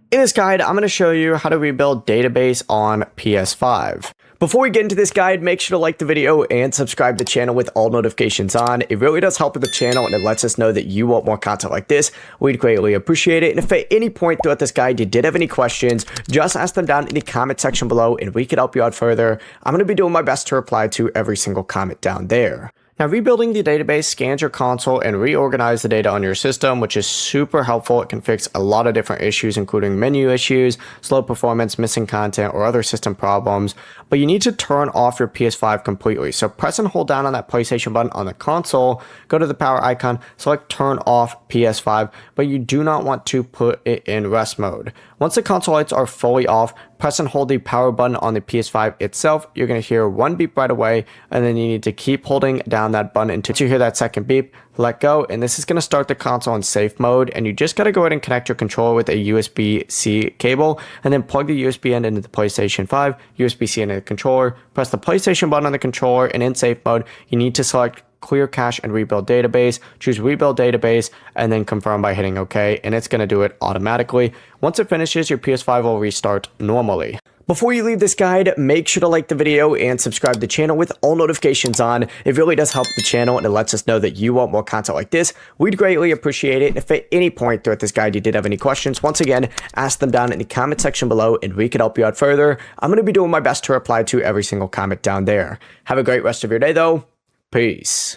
In this guide, I'm going to show you how to rebuild database on PS5. Before we get into this guide, make sure to like the video and subscribe to the channel with all notifications on. It really does help with the channel and it lets us know that you want more content like this. We'd greatly appreciate it. And if at any point throughout this guide you did have any questions, just ask them down in the comment section below and we could help you out further. I'm going to be doing my best to reply to every single comment down there. Now, rebuilding the database scans your console and reorganize the data on your system, which is super helpful. It can fix a lot of different issues, including menu issues, slow performance, missing content, or other system problems. But you need to turn off your PS5 completely. So press and hold down on that PlayStation button on the console, go to the power icon, select turn off PS5, but you do not want to put it in rest mode. Once the console lights are fully off, press and hold the power button on the PS5 itself. You're going to hear one beep right away, and then you need to keep holding down that button until you hear that second beep. Let go, and this is going to start the console in safe mode, and you just got to go ahead and connect your controller with a USB-C cable, and then plug the USB end into the PlayStation 5, USB-C into the controller, press the PlayStation button on the controller, and in safe mode, you need to select clear cache and rebuild database, choose rebuild database, and then confirm by hitting OK, and it's going to do it automatically. Once it finishes, your PS5 will restart normally. Before you leave this guide, make sure to like the video and subscribe to the channel with all notifications on. It really does help the channel and it lets us know that you want more content like this. We'd greatly appreciate it. If at any point throughout this guide you did have any questions, once again, ask them down in the comment section below and we could help you out further. I'm going to be doing my best to reply to every single comment down there. Have a great rest of your day though. Peace.